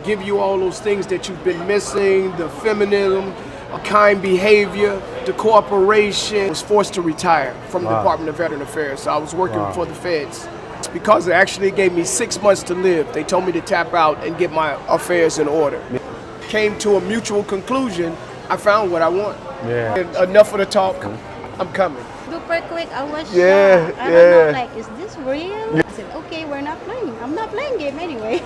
give you all those things that you've been missing, the feminism, kind behavior, the cooperation. I was forced to retire from the Department of Veteran Affairs. So I was working for the feds. It's because they actually gave me 6 months to live. They told me to tap out and get my affairs in order. Came to a mutual conclusion. I found what I want. Yeah. And enough of the talk. I'm coming. Super quick, I was Yeah, shocked. I don't know, like, is this real? I said, okay, we're not playing. I'm not playing game anyway.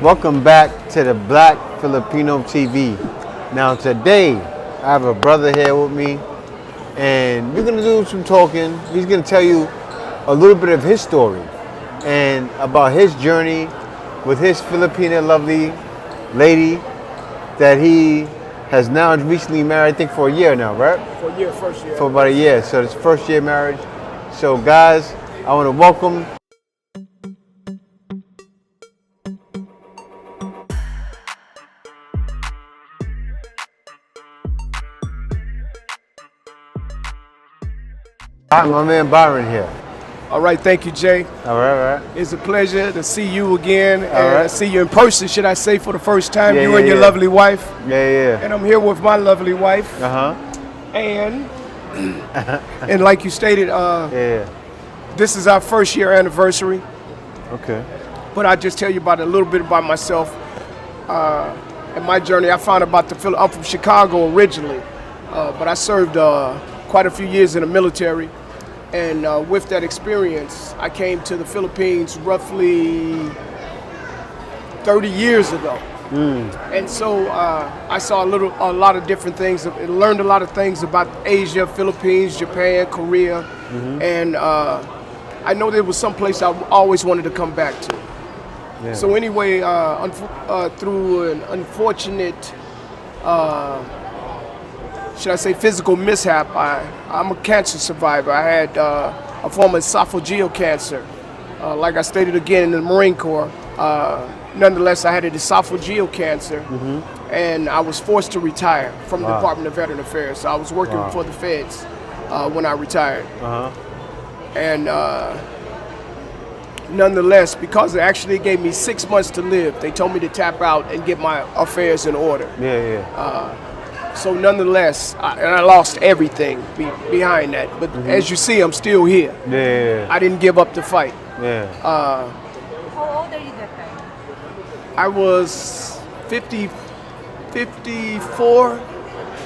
Welcome back to the Black Filipino TV. Now today, I have a brother here with me, and we're gonna do some talking. He's gonna tell you a little bit of his story and about his journey with his Filipina lovely lady that he has now recently married, I think for a year now, right? For a year, first year. For about a year, so it's first year marriage. So guys, I wanna welcome my man Byron here. All right, thank you, Jay. All right. It's a pleasure to see you again and see you in person, should I say, for the first time, you and your yeah. lovely wife. Yeah. And I'm here with my lovely wife. And and like you stated, this is our first year anniversary. Okay. But I'll just tell you about a little bit about myself and my journey. I found about I'm from Chicago originally, but I served quite a few years in the military. And with that experience, I came to the Philippines roughly 30 years ago. And so I saw a lot of different things, learned a lot of things about Asia, Philippines, Japan, Korea. And I know there was some place I always wanted to come back to. Yeah. So anyway, through an unfortunate, should I say, physical mishap, I'm a cancer survivor. I had a form of esophageal cancer. Like I stated again in the Marine Corps, nonetheless, I had an esophageal cancer, and I was forced to retire from the Department of Veteran Affairs. So I was working for the feds when I retired. And nonetheless, because they actually gave me 6 months to live, they told me to tap out and get my affairs in order. So nonetheless, I lost everything behind that. But as you see, I'm still here. I didn't give up the fight. How old are you that time? I was 54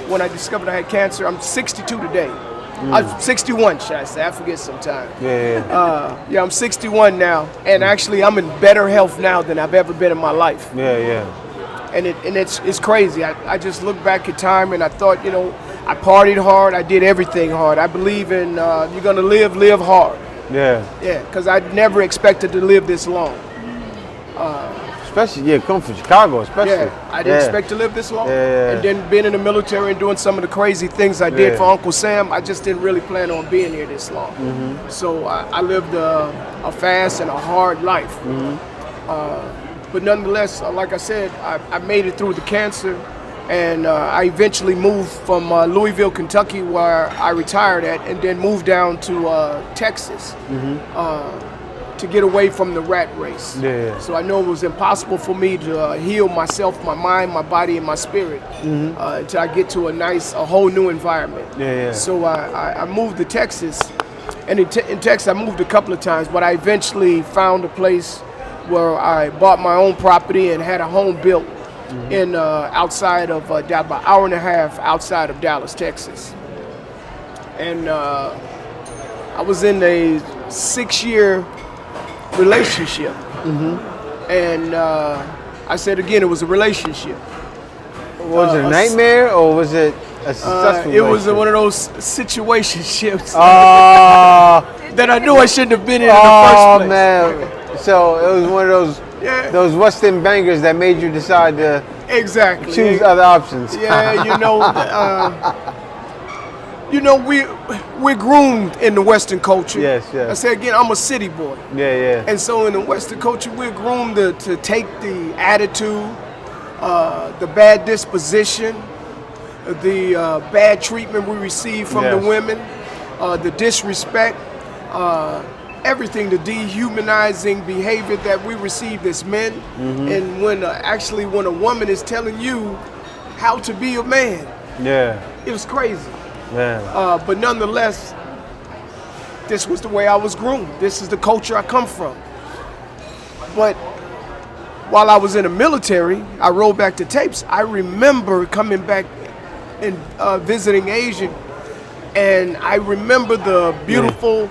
when I discovered I had cancer. I'm 62 today. I'm 61, should I say? I forget sometimes. I'm 61 now, and actually I'm in better health now than I've ever been in my life. And it's crazy. I just look back at time and I thought, I partied hard. I did everything hard. I believe in you're gonna live hard. Because I never expected to live this long. Especially, come from Chicago, especially. I didn't expect to live this long. And then being in the military and doing some of the crazy things I did for Uncle Sam, I just didn't really plan on being here this long. So I lived a fast and a hard life. But nonetheless, like I said, I made it through the cancer, and I eventually moved from Louisville, Kentucky, where I retired at, and then moved down to Texas to get away from the rat race. So I know it was impossible for me to heal myself, my mind, my body, and my spirit until I get to a whole new environment. So I moved to Texas, and in Texas I moved a couple of times, but I eventually found a place where I bought my own property and had a home built in outside of about an hour and a half outside of Dallas, Texas. And I was in a 6-year relationship. And I said again, it was a relationship. Was it a nightmare or was it a successful It was one of those situationships that I knew I shouldn't have been in the first place. Man. So it was one of those West End bangers that made you decide to Exactly. Choose other options. Yeah, we're groomed in the Western culture. Yes, yes. I say again, I'm a city boy. Yeah, yeah. And so in the Western culture, we're groomed to take the attitude, the bad disposition, the bad treatment we receive from the women, the disrespect, everything, the dehumanizing behavior that we receive as men. And when when a woman is telling you how to be a man, it was crazy. But nonetheless, this was the way I was groomed. This is the culture I come from. But while I was in the military, I rolled back the tapes. I remember coming back and visiting Asia, and I remember the beautiful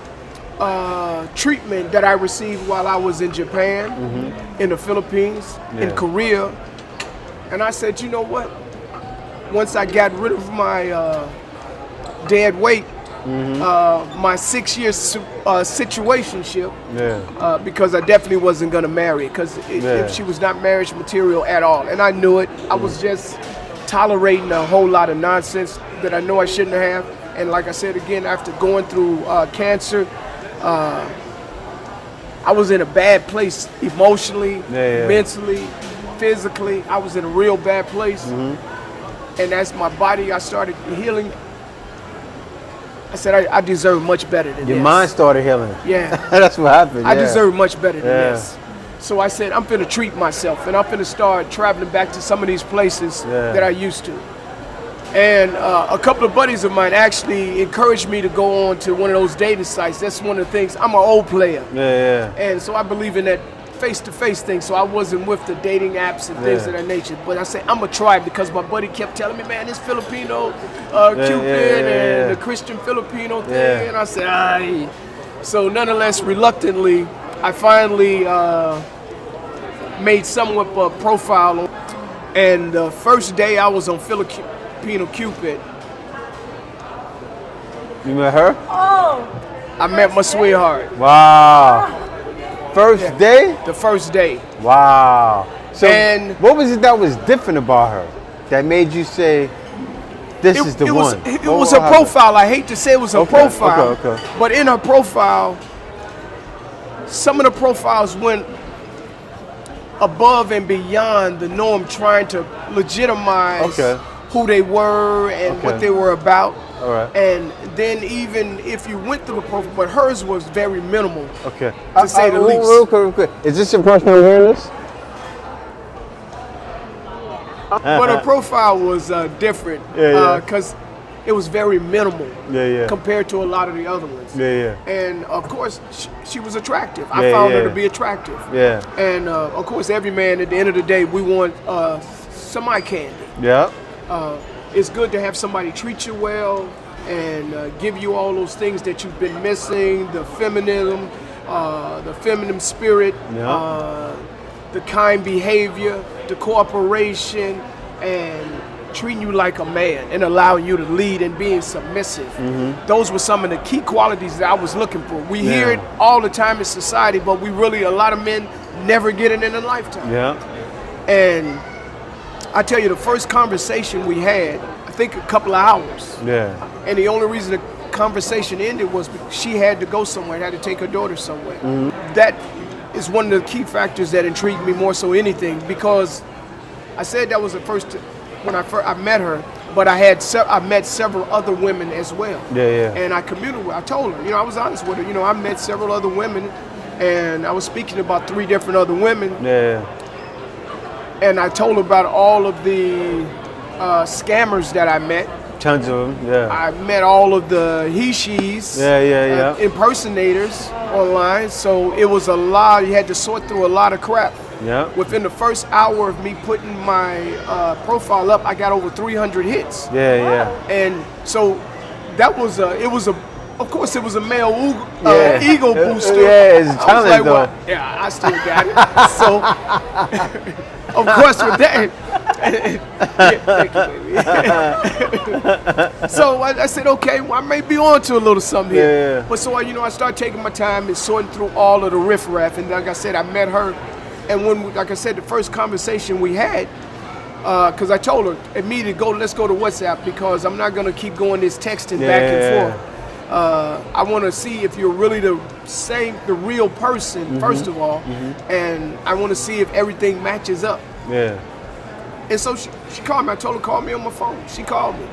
treatment that I received while I was in Japan, in the Philippines, in Korea. And I said, you know what? Once I got rid of my dead weight, my 6-year situationship, because I definitely wasn't going to marry, because she was not marriage material at all. And I knew it. I was just tolerating a whole lot of nonsense that I know I shouldn't have. And like I said again, after going through cancer, I was in a bad place emotionally, mentally, physically. I was in a real bad place. And as my body, I started healing. I said, I deserve much better than this. Your mind started healing. Yeah. That's what happened. I deserve much better than this. So I said, I'm finna treat myself, and I'm finna start traveling back to some of these places that I used to. And a couple of buddies of mine actually encouraged me to go on to one of those dating sites. That's one of the things. I'm an old player. And so I believe in that face-to-face thing, so I wasn't with the dating apps and things of that nature. But I said, I'm going to try it, because my buddy kept telling me, man, this Filipino Cupid and the Christian Filipino thing. And I said, aye. So nonetheless, reluctantly, I finally made somewhat of a profile. And the first day I was on Filipino Cupid, you met her? Oh. I met my sweetheart. Wow. First day? The first day. Wow. So And what was it that was different about her that made you say, this is the one? It was a profile. I hate to say it was a profile. Okay. But in her profile, some of the profiles went above and beyond the norm, trying to legitimize who they were and what they were about. All right. And then even if you went through the profile, but hers was very minimal. Okay. To say the least. Real quick. Is this your first time hearing this? But her profile was different because it was very minimal compared to a lot of the other ones. And of course, she was attractive. I found her to be attractive. And of course, every man at the end of the day, we want some eye candy. It's good to have somebody treat you well and give you all those things that you've been missing, the feminine spirit, the kind behavior, the cooperation, and treating you like a man and allowing you to lead and being submissive. Those were some of the key qualities that I was looking for. We hear it all the time in society, but a lot of men never get it in a lifetime. And I tell you, the first conversation we had, I think a couple of hours. And the only reason the conversation ended was because she had to go somewhere, had to take her daughter somewhere. That is one of the key factors that intrigued me more so anything, because I said that was the first when I met her, but I met several other women as well. And I commuted with. I told her, I was honest with her. I met several other women, and I was speaking about 3 different other women. And I told her about all of the scammers that I met. Tons of them. I met all of the he/she's, impersonators online. So it was a lot. You had to sort through a lot of crap. Within the first hour of me putting my profile up, I got over 300 hits. And so that was of course it was a male ego booster. It's a challenge, like, though. well, I still got it. So of course with that. Thank you, baby. So I said, okay, well, I may be on to a little something here. But so I started taking my time and sorting through all of the riffraff. And like I said, I met her. And when, like I said, the first conversation we had, because I told her immediately, let's go to WhatsApp, because I'm not gonna keep going this texting back and forth. I want to see if you're really the real person, first of all, and I want to see if everything matches up. Yeah. And so she called me. I told her, call me on my phone. She called me,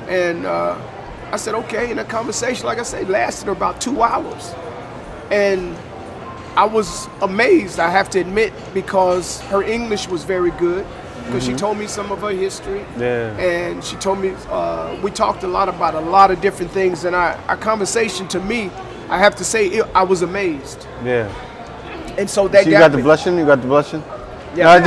and I said, okay. And that conversation, like I said, lasted about 2 hours, and I was amazed, I have to admit, because her English was very good. Because she told me some of her history, and she told me we talked a lot about a lot of different things, and our conversation, to me, I have to say, I was amazed. Yeah. And so that you got the blushing? You got the blushing? Yeah.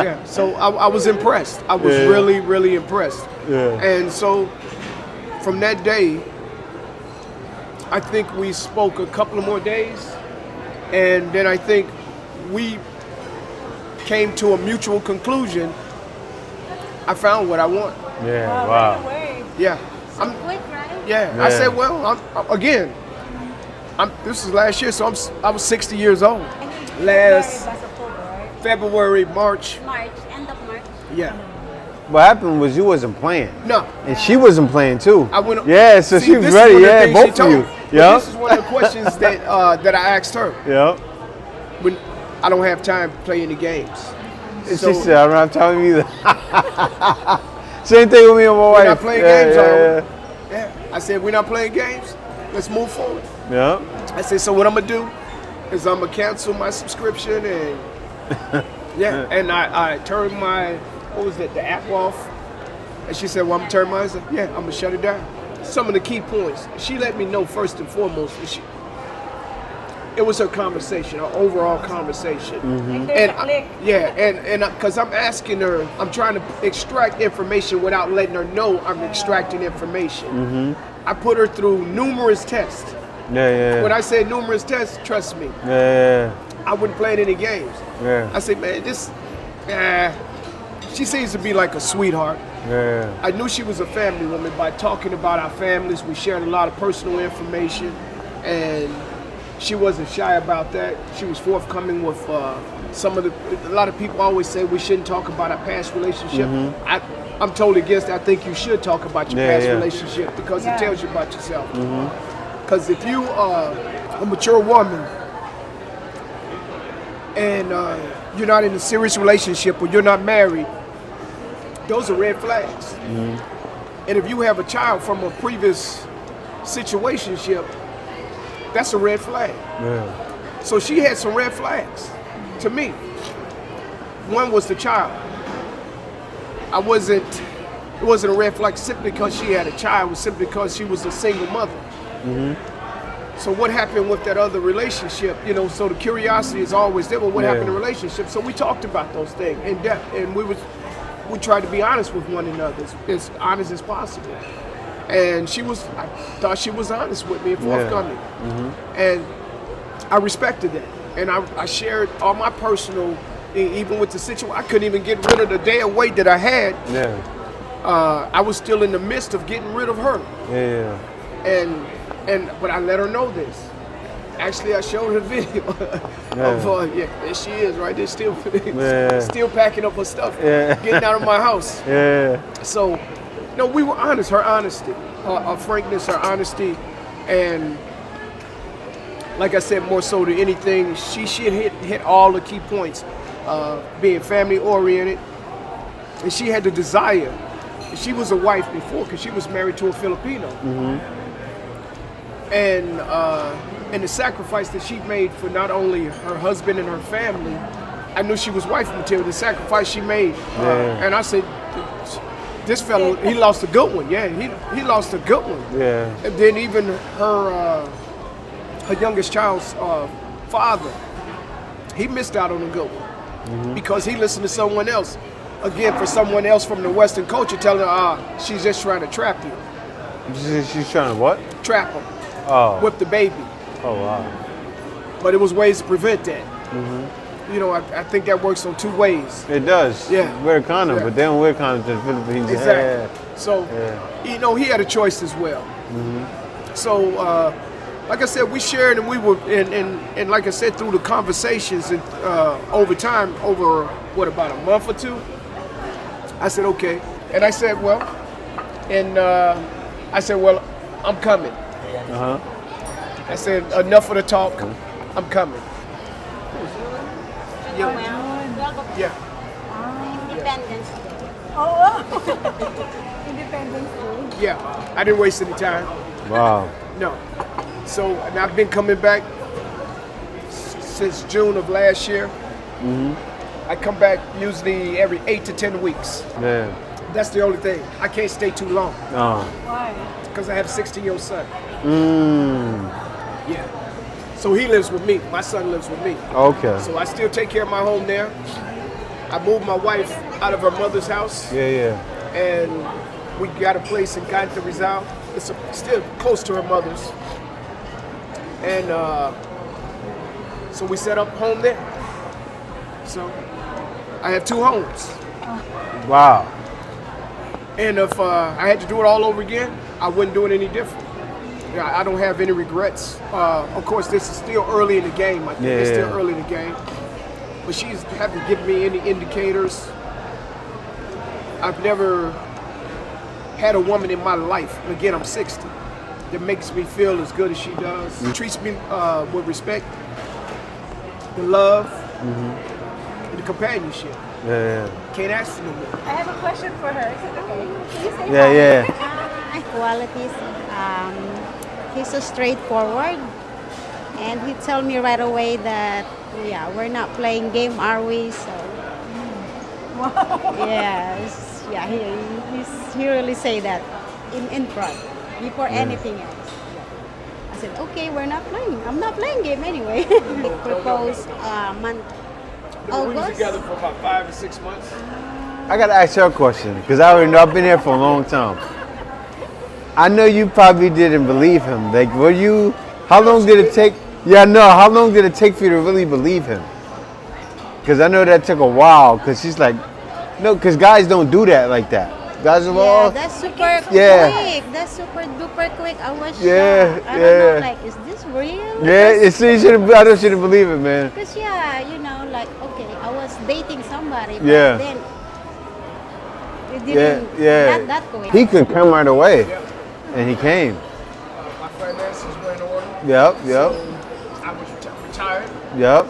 Yeah. So I was impressed. I was really, really impressed. Yeah. And so from that day, I think we spoke a couple of more days. And then I think we came to a mutual conclusion. I found what I want. Yeah, wow. Yeah. So quick, right? Yeah. I said, well, this is last year, so I was 60 years old. Last February, March. End of March. Yeah. What happened was you wasn't playing. No. And she wasn't playing too. I went. Yeah, so she was ready. Yeah, both of you. Yeah. This is one of the questions that I asked her. Yeah. When I don't have time to play any games. And she said, I don't have time either. Same thing with me and my wife. We're not playing games, yeah. I said, we're not playing games. Let's move forward. Yeah. I said, so what I'm gonna do is I'm gonna cancel my subscription, and and I turned my the app off. And she said, well, I'm gonna turn mine. I said, yeah, I'm gonna shut it down. Some of the key points. She let me know first and foremost. It was her conversation, her overall conversation. And because I'm asking her, I'm trying to extract information without letting her know I'm extracting information. I put her through numerous tests. When I say numerous tests, trust me. I wouldn't play any games. I said, man, she seems to be like a sweetheart. I knew she was a family woman by talking about our families. We shared a lot of personal information, and she wasn't shy about that. She was forthcoming with a lot of people always say we shouldn't talk about our past relationship. I'm totally against that. I think you should talk about your past relationship, because it tells you about yourself. Because if you are a mature woman and you're not in a serious relationship or you're not married, those are red flags. And if you have a child from a previous situationship, that's a red flag. So she had some red flags to me. One was the child. It wasn't a red flag simply because she had a child. It was simply because she was a single mother. So what happened with that other relationship? So the curiosity is always there. Well, what happened in the relationship? So we talked about those things in depth, and we tried to be honest with one another, as honest as possible. And I thought she was honest with me and forthcoming. And I respected that. And I shared all my personal, even with the situation. I couldn't even get rid of the damn weight that I had. I was still in the midst of getting rid of her. But I let her know this. Actually, I showed her a video of there she is right there, still packing up her stuff, getting out of my house. So, we were honest. Her honesty, her frankness, her honesty, and like I said, more so than anything, she hit all the key points. Being family oriented, and she had the desire. She was a wife before because she was married to a Filipino, and the sacrifice that she made for not only her husband and her family, I knew she was wife material. The sacrifice she made, and I said, this fellow, he lost a good one. Yeah, he lost a good one. And then even her youngest child's father, he missed out on a good one because he listened to someone else. Again, for someone else from the Western culture telling her, she's just trying to trap you. She's trying to what? Trap him. With the baby. Oh, wow. But it was ways to prevent that. I think that works on two ways. It does. Yeah. Wear a condom, but they don't wear condoms in the Philippines. Exactly. So, he had a choice as well. So, like I said, we shared, and we were, and like I said, through the conversations and over time, over what, about a month or two, I said, okay. And I said, well, I'm coming. I said, enough of the talk. I'm coming. Yeah. Independence Day. Oh, Independence Day. Yeah. I didn't waste any time. Wow. No. So, and I've been coming back since June of last year. I come back usually every 8 to 10 weeks. Man. That's the only thing. I can't stay too long Why? because I have a 16-year-old son. Yeah. So he lives with me. My son lives with me. Okay. So I still take care of my home there. I moved my wife out of her mother's house, Yeah. and we got a place in Ganta Rizal. It's still close to her mother's. And so we set up home there. So I have 2 homes. Wow. And if I had to do it all over again, I wouldn't do it any different. Yeah, I don't have any regrets. Of course, this is still early in the game. I think it's still early in the game. But she's haven't given me any indicators. I've never had a woman in my life, again, I'm 60, that makes me feel as good as she does. Treats me with respect, the love, and the companionship. Yeah. Can't ask for no more. I have a question for her. Is it okay? Can you say Yeah. hi? Qualities. He's so straightforward, and he told me right away that we're not playing game, are we? So he really say that in front before anything else. I said, okay, we're not playing. I'm not playing game anyway. He proposed month We were August. together for about 5 to 6 months. I gotta ask her a question because I already know I've been here for a long time. I know you probably didn't believe him. Like, were you? How long did it take? Yeah, no. How long did it take for you to really believe him? Because I know that took a while. Because she's like, no, because guys don't do that like that. Guys are all. That's super Yeah. quick. That's super duper quick. I was Yeah, shocked. I don't yeah. know, like, is this real? Yeah, you see, I don't shouldn't believe it, man. Because like, okay, I was dating somebody, but Yeah. then it didn't not that quick. He could come right away, and he came. My finances were in order. Yep. So I was retired, Yep.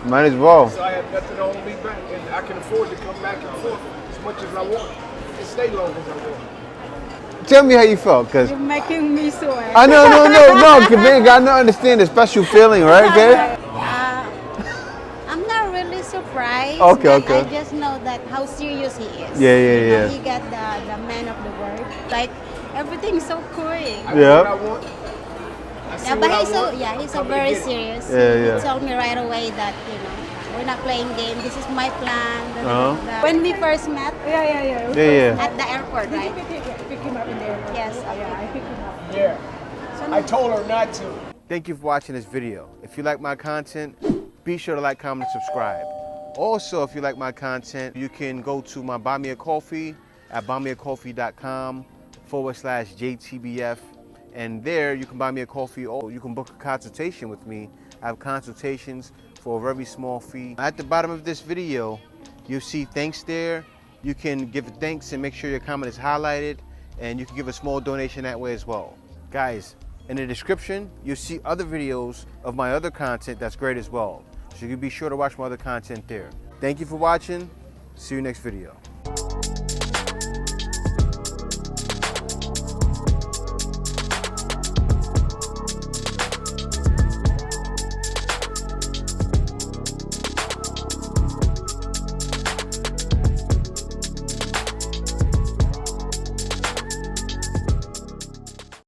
Might as well. so I have nothing to hold me back, and I can afford to come back and forth as much as I want and stay long as I want. Tell me how you felt, cause You're making me sweat. I know, no, cause man, I don't understand the special feeling, right, okay? I'm not really surprised. Okay, but okay. I just know that how serious he is. Yeah. You know, he got the man of the word. Like, everything's so quick. I do what I want. I see Yeah, what but I he's so want, he's so come and very get it. serious. Yeah. He told me right away that we're not playing game. This is my plan. When we first met Yeah. at the airport, right? Pick him up in the airport. Yes. Yeah, I picked him up. Yeah. I told her not to. Thank you for watching this video. If you like my content, be sure to like, comment, and subscribe. Also, if you like my content, you can go to my Buy Me a Coffee at buymeacoffee.com/JTBF. And there you can buy me a coffee, or you can book a consultation with me. I have consultations for a very small fee. At the bottom of this video, you'll see thanks there. You can give thanks and make sure your comment is highlighted, and you can give a small donation that way as well. Guys, in the description, you'll see other videos of my other content that's great as well. So you can be sure to watch my other content there. Thank you for watching. See you next video.